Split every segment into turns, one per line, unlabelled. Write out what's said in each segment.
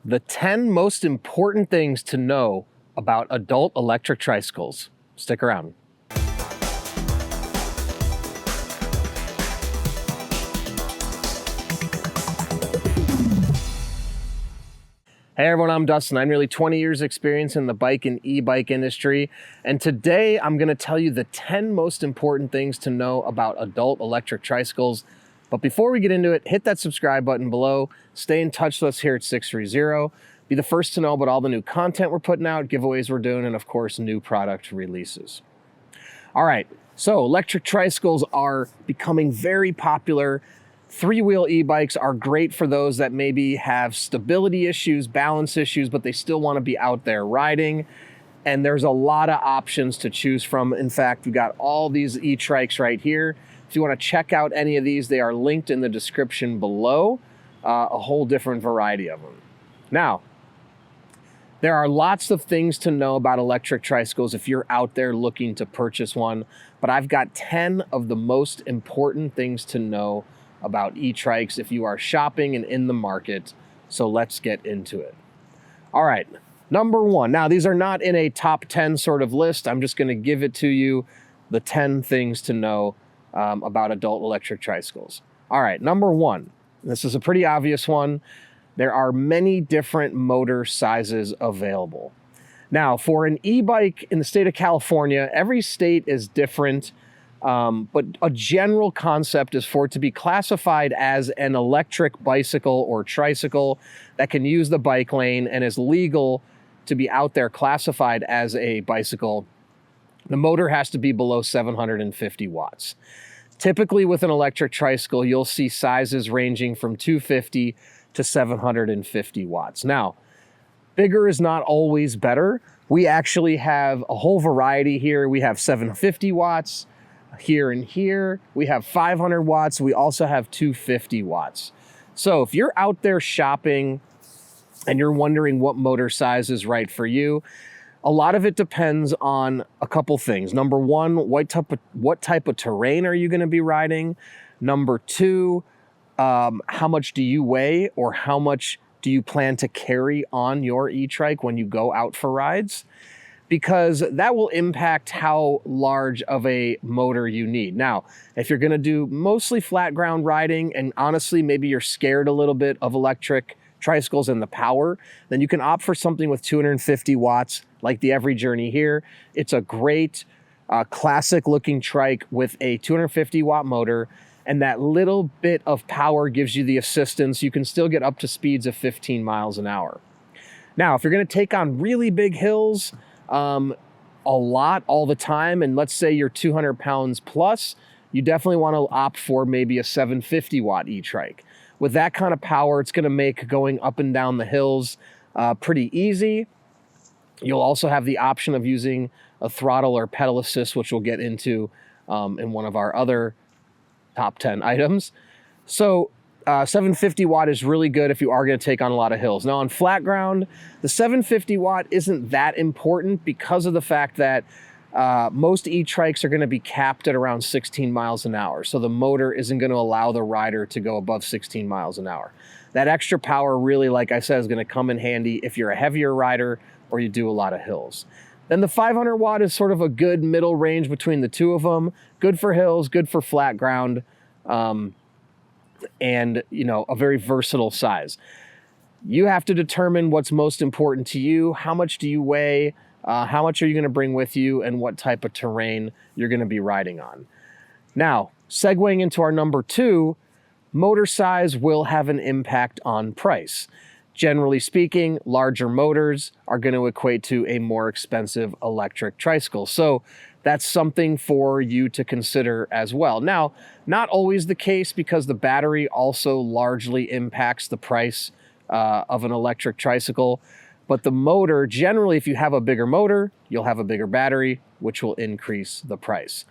The 10 most important things to know about adult electric tricycles. Stick around. Hey everyone, I'm Dustin. I'm nearly 20 years experience in the bike and e-bike industry. And today I'm gonna tell you the 10 most important things to know about adult electric tricycles. But before we get into it, hit that subscribe button below. Stay in touch with us here at 630. Be the first to know about all the new content we're putting out, giveaways we're doing, and of course, new product releases. All right, so electric tricycles are becoming very popular. Three-wheel e-bikes are great for those that maybe have stability issues, balance issues, but they still want to be out there riding. And there's a lot of options to choose from. In fact, we've got all these e-trikes right here. If you want to check out any of these, they are linked in the description below. A whole different variety of them. Now, there are lots of things to know about electric tricycles if you're out there looking to purchase one, but I've got 10 of the most important things to know about e-trikes if you are shopping and in the market. So let's get into it. All right, number one. Now, these are not in a top 10 sort of list. I'm just gonna give it to you, the 10 things to know about adult electric tricycles. All right, number one. This is a pretty obvious one. There are many different motor sizes available. Now, for an e-bike in the state of California, every state is different. But a general concept is for it to be classified as an electric bicycle or tricycle that can use the bike lane and is legal to be out there classified as a bicycle. The motor has to be below 750 watts. Typically with an electric tricycle, you'll see sizes ranging from 250 to 750 watts. Now, bigger is not always better. We actually have a whole variety here. We have 750 watts. Here and here, we have 500 watts. We also have 250 watts. So if you're out there shopping and you're wondering what motor size is right for you, a lot of it depends on a couple things. Number one, what type of terrain are you going to be riding? Number two, how much do you weigh, or how much do you plan to carry on your e-trike when you go out for rides? Because that will impact how large of a motor you need. Now, if you're gonna do mostly flat ground riding, and honestly, maybe you're scared a little bit of electric tricycles and the power, then you can opt for something with 250 watts, like the Every Journey here. It's a great, classic looking trike with a 250 watt motor, and that little bit of power gives you the assistance. You can still get up to speeds of 15 miles an hour. Now, if you're gonna take on really big hills, a lot all the time, and let's say you're 200 pounds plus, you definitely want to opt for maybe a 750 watt e-trike. With that kind of power, it's going to make going up and down the hills pretty easy. You'll also have the option of using a throttle or pedal assist, which we'll get into in one of our other top 10 items. So 750 watt is really good if you are going to take on a lot of hills. Now on flat ground, the 750 watt isn't that important because of the fact that most e-trikes are going to be capped at around 16 miles an hour. So the motor isn't going to allow the rider to go above 16 miles an hour. That extra power really, like I said, is going to come in handy if you're a heavier rider or you do a lot of hills. Then the 500 watt is sort of a good middle range between the two of them. Good for hills, good for flat ground. And a very versatile size. You have to determine what's most important to you. How much do you weigh? How much are you going to bring with you? And what type of terrain you're going to be riding on. Now, segueing into our number two, motor size will have an impact on price. Generally speaking, larger motors are going to equate to a more expensive electric tricycle. So that's something for you to consider as well. Now, not always the case, because the battery also largely impacts the price of an electric tricycle. But the motor, generally, if you have a bigger motor, you'll have a bigger battery, which will increase the price.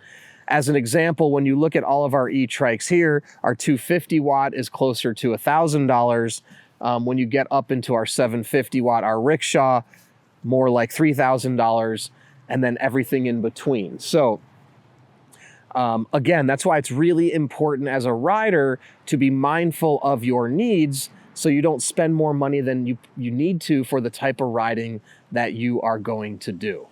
As an example, when you look at all of our e-trikes here, our 250 watt is closer to $1,000. When you get up into our 750 watt, our rickshaw, more like $3,000. And then everything in between. So again, that's why it's really important as a rider to be mindful of your needs, so you don't spend more money than you need to for the type of riding that you are going to do.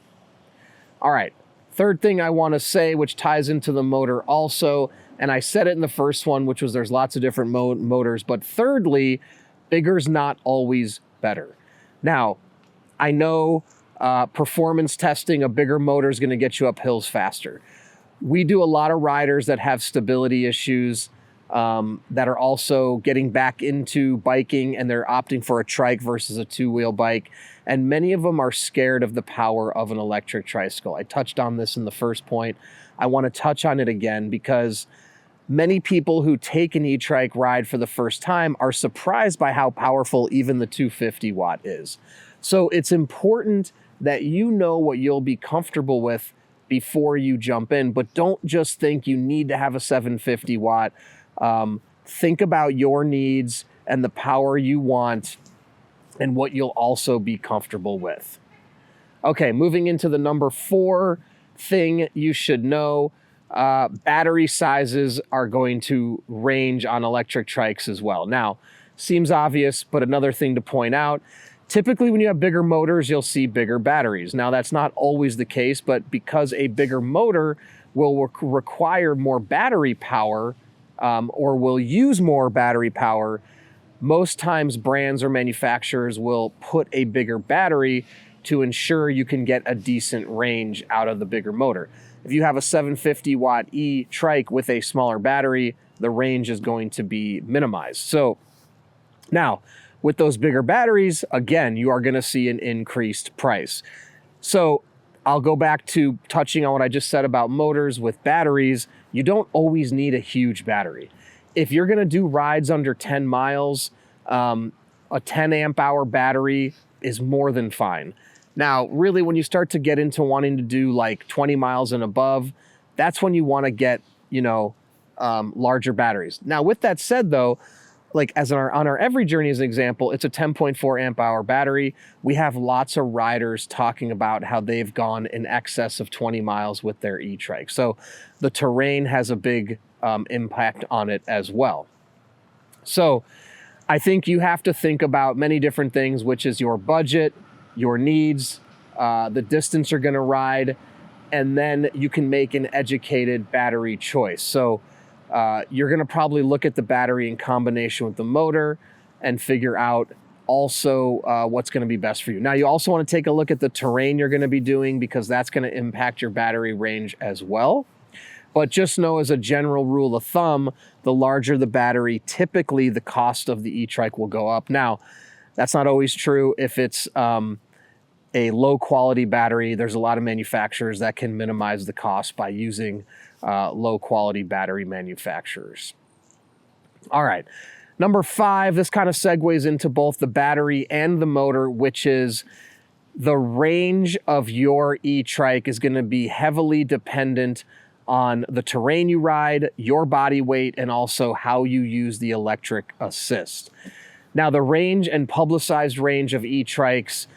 All right, third thing I want to say, which ties into the motor also, and I said it in the first one, which was there's lots of different motors, but thirdly, bigger's not always better. Now, I know performance testing, a bigger motor is going to get you up hills faster. We do a lot of riders that have stability issues, that are also getting back into biking, and they're opting for a trike versus a two-wheel bike. And many of them are scared of the power of an electric tricycle. I touched on this in the first point. I want to touch on it again because many people who take an e-trike ride for the first time are surprised by how powerful even the 250 watt is. So it's important that you know what you'll be comfortable with before you jump in, but don't just think you need to have a 750 watt. Think about your needs and the power you want and what you'll also be comfortable with. Okay, moving into the number 4 thing you should know. Battery sizes are going to range on electric trikes as well. Now, seems obvious, but another thing to point out, typically when you have bigger motors, you'll see bigger batteries. Now, that's not always the case, but because a bigger motor will require more battery power, or will use more battery power, most times brands or manufacturers will put a bigger battery to ensure you can get a decent range out of the bigger motor. If you have a 750 watt e-trike with a smaller battery, the range is going to be minimized. So now, with those bigger batteries, again, you are going to see an increased price. So I'll go back to touching on what I just said about motors with batteries. You don't always need a huge battery. If you're going to do rides under 10 miles, a 10 amp hour battery is more than fine. Now, really, when you start to get into wanting to do like 20 miles and above, that's when you want to get, larger batteries. Now, with that said, though, like on our Every Journey as an example, it's a 10.4 amp hour battery. We have lots of riders talking about how they've gone in excess of 20 miles with their e-trike. So the terrain has a big impact on it as well. So I think you have to think about many different things, which is your budget, your needs, the distance you're going to ride, and then you can make an educated battery choice. So you're going to probably look at the battery in combination with the motor and figure out also what's going to be best for you. Now, you also want to take a look at the terrain you're going to be doing because that's going to impact your battery range as well. But just know as a general rule of thumb, the larger the battery, typically the cost of the e-trike will go up. Now, that's not always true. If it's a low quality battery, there's a lot of manufacturers that can minimize the cost by using low quality battery manufacturers. All right, number 5, this kind of segues into both the battery and the motor, which is the range of your e-trike is going to be heavily dependent on the terrain you ride, your body weight, and also how you use the electric assist. Now, the range and publicized range of e-trikes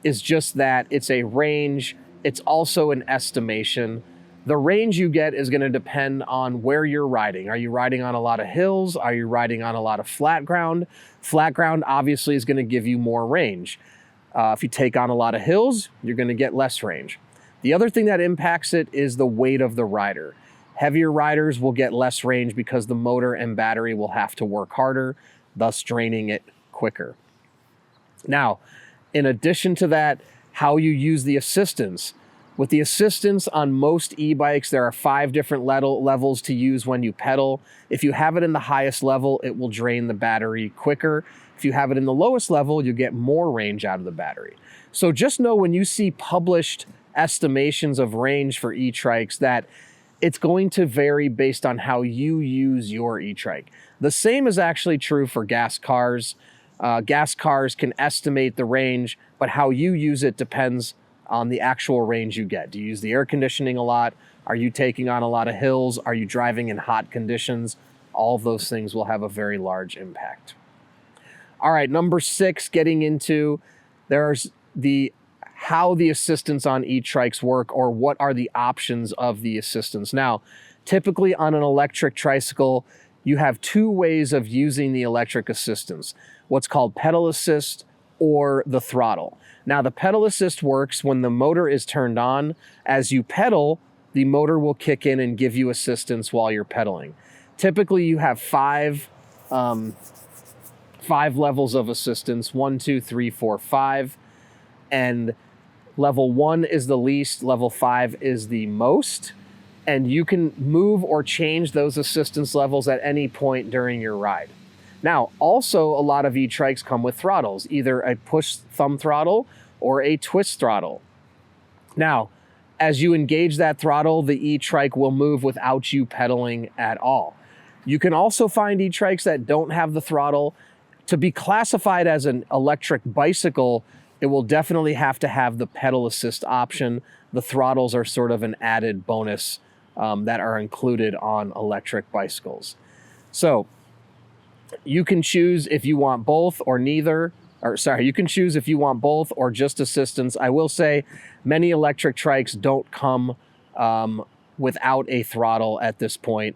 is just that. It's a range. It's also an estimation. The range you get is going to depend on where you're riding. Are you riding on a lot of hills? Are you riding on a lot of flat ground? Flat ground obviously is going to give you more range. If you take on a lot of hills, you're going to get less range. The other thing that impacts it is the weight of the rider. Heavier riders will get less range because the motor and battery will have to work harder, thus draining it quicker. Now, in addition to that, how you use the assistance. With the assistance on most e-bikes, there are 5 different levels to use when you pedal. If you have it in the highest level, it will drain the battery quicker. If you have it in the lowest level, you get more range out of the battery. So just know when you see published estimations of range for e-trikes that it's going to vary based on how you use your e-trike. The same is actually true for gas cars. Gas cars can estimate the range, but how you use it depends on the actual range you get. Do you use the air conditioning a lot? Are you taking on a lot of hills? Are you driving in hot conditions? All of those things will have a very large impact. All right, number 6, getting into there's how the assistance on e-trikes work, or what are the options of the assistance. Now, typically on an electric tricycle, you have two ways of using the electric assistance, what's called pedal assist or the throttle. Now, the pedal assist works when the motor is turned on. As you pedal, the motor will kick in and give you assistance while you're pedaling. Typically, you have five levels of assistance, 1, 2, 3, 4, 5. And level 1 is the least, level 5 is the most. And you can move or change those assistance levels at any point during your ride. Now, also a lot of e-trikes come with throttles, either a push thumb throttle or a twist throttle. Now, as you engage that throttle, the e-trike will move without you pedaling at all. You can also find e-trikes that don't have the throttle. To be classified as an electric bicycle, it will definitely have to have the pedal assist option. The throttles are sort of an added bonus that are included on electric bicycles. So you can choose if you want both or neither, or sorry, you can choose if you want both or just assistance. I will say many electric trikes don't come without a throttle at this point.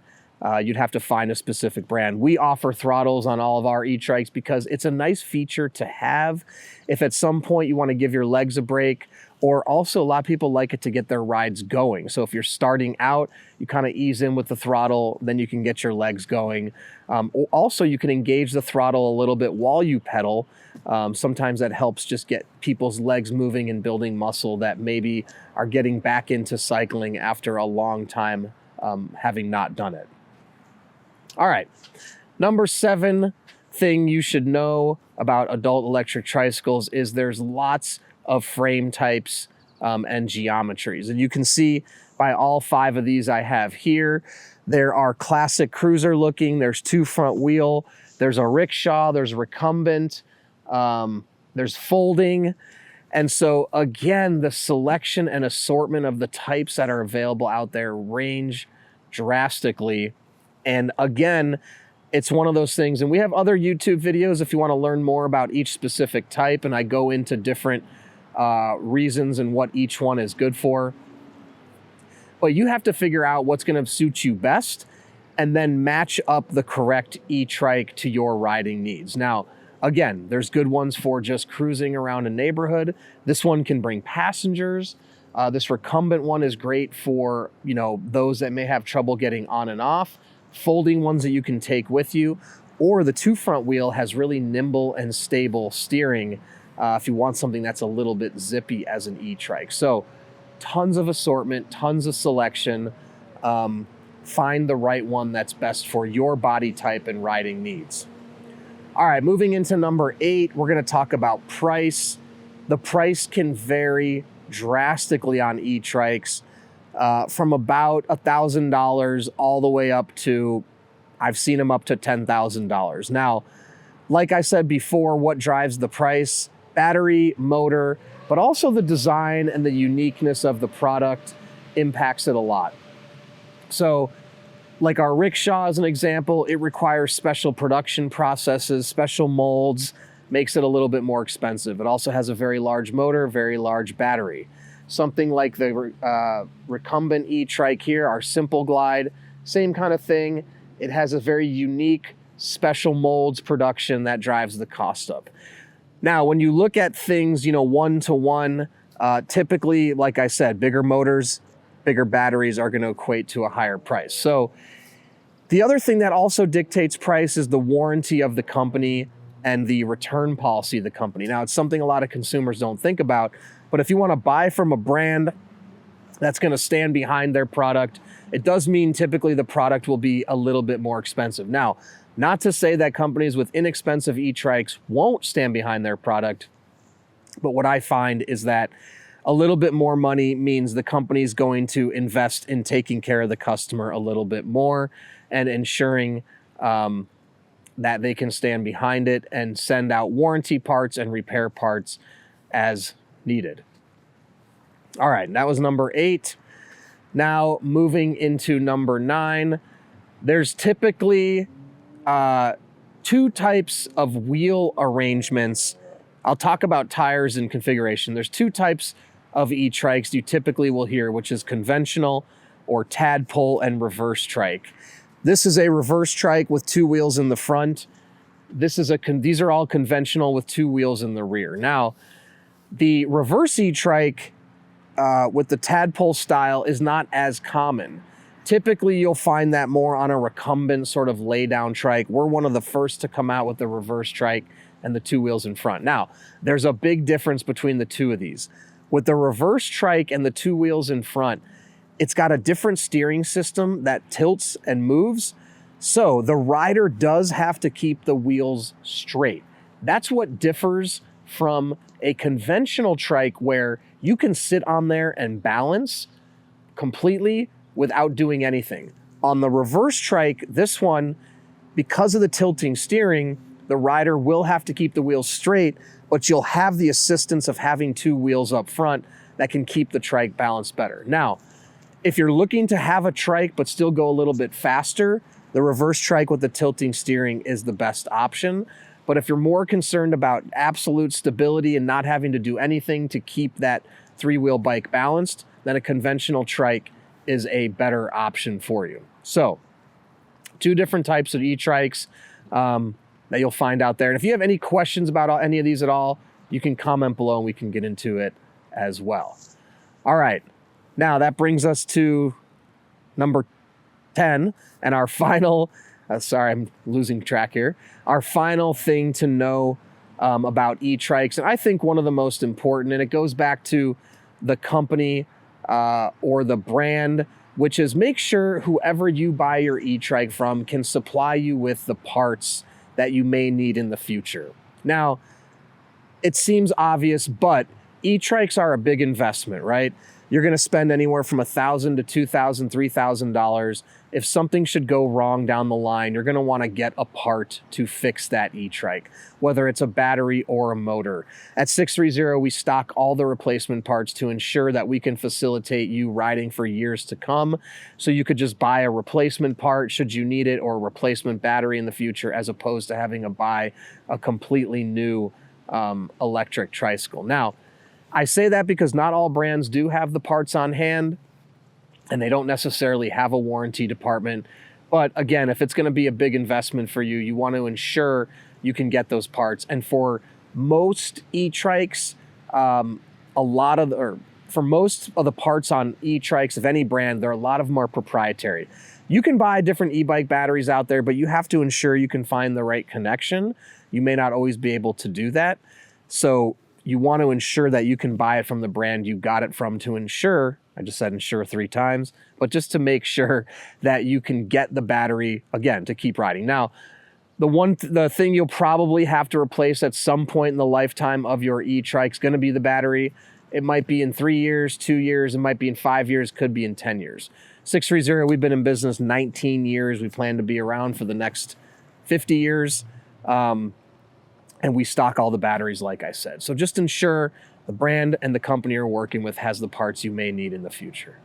You'd have to find a specific brand. We offer throttles on all of our e-trikes because it's a nice feature to have if at some point you want to give your legs a break, or also a lot of people like it to get their rides going. So if you're starting out, you kind of ease in with the throttle, then you can get your legs going. Also, you can engage the throttle a little bit while you pedal. Sometimes that helps just get people's legs moving and building muscle that maybe are getting back into cycling after a long time having not done it. All right, number 7 thing you should know about adult electric tricycles is there's lots of frame types and geometries. And you can see by all 5 of these I have here, there are classic cruiser looking, there's 2 front wheel, there's a rickshaw, there's recumbent, there's folding. And so again, the selection and assortment of the types that are available out there range drastically. And again, it's one of those things, and we have other YouTube videos if you want to learn more about each specific type, and I go into different reasons and what each one is good for. But you have to figure out what's going to suit you best and then match up the correct e-trike to your riding needs. Now, again, there's good ones for just cruising around a neighborhood. This one can bring passengers. This recumbent one is great for, those that may have trouble getting on and off. Folding ones that you can take with you, or the 2 front wheel has really nimble and stable steering if you want something that's a little bit zippy as an e-trike. So tons of assortment, tons of selection. Find the right one that's best for your body type and riding needs. All right, moving into number 8, we're going to talk about price. The price can vary drastically on e-trikes. From about $1,000 all the way up to, I've seen them up to $10,000. Now, like I said before, what drives the price? Battery, motor, but also the design and the uniqueness of the product impacts it a lot. So, like our rickshaw as an example, it requires special production processes, special molds, makes it a little bit more expensive. It also has a very large motor, very large battery. Something like the recumbent e-trike here, our Simple Glide, same kind of thing. It has a very unique special molds production that drives the cost up. Now, when you look at things, one-to-one, typically, like I said, bigger motors, bigger batteries are going to equate to a higher price. So the other thing that also dictates price is the warranty of the company and the return policy of the company. Now, it's something a lot of consumers don't think about. But if you want to buy from a brand that's going to stand behind their product, it does mean typically the product will be a little bit more expensive. Now, not to say that companies with inexpensive e-trikes won't stand behind their product, but what I find is that a little bit more money means the company's going to invest in taking care of the customer a little bit more and ensuring that they can stand behind it and send out warranty parts and repair parts as needed. All right, that was number 8. Now moving into number 9, there's typically 2 types of wheel arrangements. I'll talk about tires and configuration. There's 2 types of e-trikes you typically will hear, which is conventional or tadpole and reverse trike. This is a reverse trike with 2 wheels in the front. These are all conventional with 2 wheels in the rear. Now, the reverse e-trike with the tadpole style is not as common. Typically, you'll find that more on a recumbent sort of lay down trike. We're one of the first to come out with the reverse trike and the 2 wheels in front. Now, there's a big difference between the two of these. With the reverse trike and the 2 wheels in front, it's got a different steering system that tilts and moves. So the rider does have to keep the wheels straight. That's what differs from a conventional trike where you can sit on there and balance completely without doing anything. On the reverse trike, this one, because of the tilting steering, the rider will have to keep the wheels straight, but you'll have the assistance of having 2 wheels up front that can keep the trike balanced better. Now, if you're looking to have a trike but still go a little bit faster, the reverse trike with the tilting steering is the best option. But if you're more concerned about absolute stability and not having to do anything to keep that 3-wheel bike balanced, then a conventional trike is a better option for you. So, 2 different types of e-trikes that you'll find out there. And if you have any questions about any of these at all, you can comment below and we can get into it as well. All right, now that brings us to number 10 and our final, sorry, I'm losing track here. Our final thing to know about e-trikes, and I think one of the most important, and it goes back to the company or the brand, which is make sure whoever you buy your e-trike from can supply you with the parts that you may need in the future. Now, it seems obvious, but e-trikes are a big investment, right? You're gonna spend anywhere from $1,000 to $2,000, $3,000. If something should go wrong down the line, you're gonna wanna get a part to fix that e-trike, whether it's a battery or a motor. At 630, we stock all the replacement parts to ensure that we can facilitate you riding for years to come. So you could just buy a replacement part should you need it, or a replacement battery in the future, as opposed to having to buy a completely new electric tricycle. Now, I say that because not all brands do have the parts on hand, and they don't necessarily have a warranty department. But again, if it's going to be a big investment for you, you want to ensure you can get those parts. And for most e-trikes, for most of the parts on e-trikes of any brand, a lot of them are proprietary. You can buy different e-bike batteries out there, but you have to ensure you can find the right connection. You may not always be able to do that. So you want to ensure that you can buy it from the brand you got it from, to ensure, I just said ensure 3 times, but just to make sure that you can get the battery, again, to keep riding. Now, the thing you'll probably have to replace at some point in the lifetime of your e-trike is going to be the battery. It might be in 3 years, 2 years, it might be in 5 years, could be in 10 years. 630, we've been in business 19 years. We plan to be around for the next 50 years. And we stock all the batteries, like I said. So just ensure the brand and the company you're working with has the parts you may need in the future.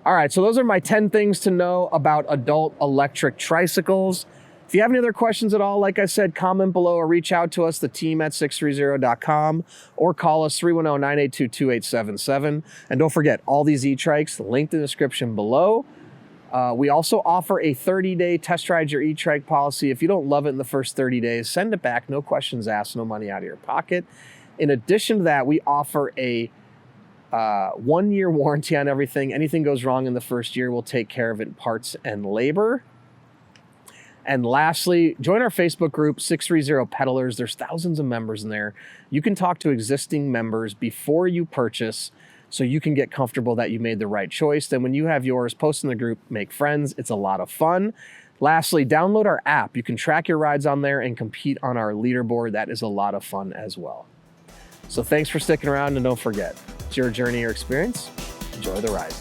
All right, so those are my 10 things to know about adult electric tricycles. If you have any other questions at all, like I said, comment below or reach out to us, the team at sixthreezero.com, or call us 310-982-2877. And don't forget, all these e-trikes, linked in the description below. We also offer a 30-day test ride your e-trike policy. If you don't love it in the first 30 days, send it back. No questions asked, no money out of your pocket. In addition to that, we offer a 1-year warranty on everything. Anything goes wrong in the first year, we'll take care of it in parts and labor. And lastly, join our Facebook group, 630 Peddlers. There's thousands of members in there. You can talk to existing members before you purchase, so you can get comfortable that you made the right choice. Then when you have yours, post in the group, make friends. It's a lot of fun. Lastly, download our app. You can track your rides on there and compete on our leaderboard. That is a lot of fun as well. So thanks for sticking around, and don't forget, it's your journey or experience. Enjoy the ride.